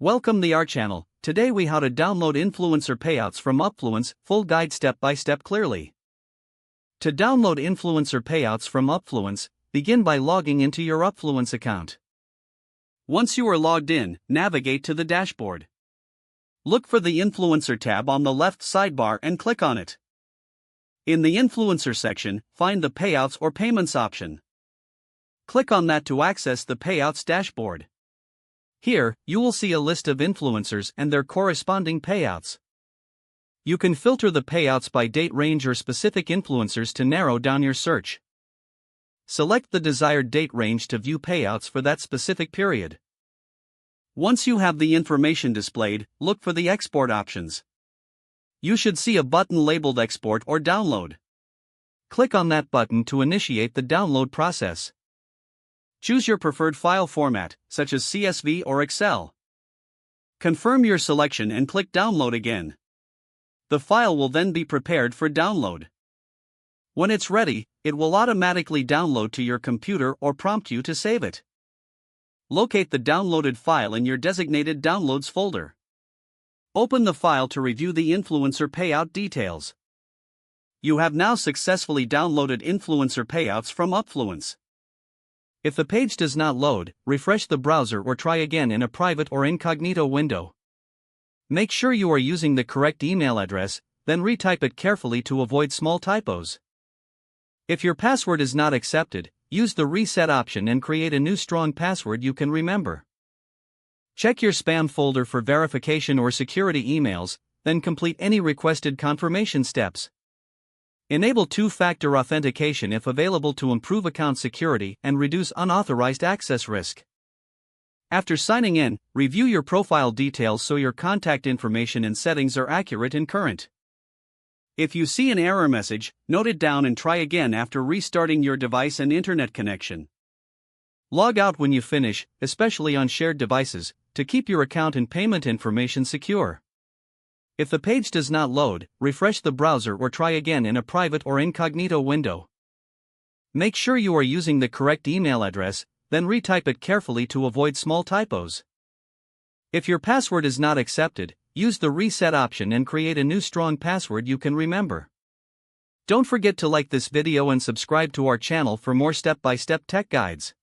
Welcome to our channel. Today we how to download influencer payouts from Upfluence, full guide step by step clearly. To download influencer payouts from Upfluence, begin by logging into your Upfluence account. Once you are logged in, navigate to the dashboard. Look for the Influencer tab on the left sidebar and click on it. In the Influencer section, find the Payouts or Payments option. Click on that to access the Payouts dashboard. Here, you will see a list of influencers and their corresponding payouts. You can filter the payouts by date range or specific influencers to narrow down your search. Select the desired date range to view payouts for that specific period. Once you have the information displayed, look for the export options. You should see a button labeled Export or Download. Click on that button to initiate the download process. Choose your preferred file format, such as CSV or Excel. Confirm your selection and click Download again. The file will then be prepared for download. When it's ready, it will automatically download to your computer or prompt you to save it. Locate the downloaded file in your designated Downloads folder. Open the file to review the influencer payout details. You have now successfully downloaded influencer payouts from Upfluence. If the page does not load, refresh the browser or try again in a private or incognito window. Make sure you are using the correct email address, then retype it carefully to avoid small typos. If your password is not accepted, use the reset option and create a new strong password you can remember. Check your spam folder for verification or security emails, then complete any requested confirmation steps. Enable two-factor authentication if available to improve account security and reduce unauthorized access risk. After signing in, review your profile details so your contact information and settings are accurate and current. If you see an error message, note it down and try again after restarting your device and internet connection. Log out when you finish, especially on shared devices, to keep your account and payment information secure. If the page does not load, refresh the browser or try again in a private or incognito window. Make sure you are using the correct email address, then retype it carefully to avoid small typos. If your password is not accepted, use the reset option and create a new strong password you can remember. Don't forget to like this video and subscribe to our channel for more step-by-step tech guides.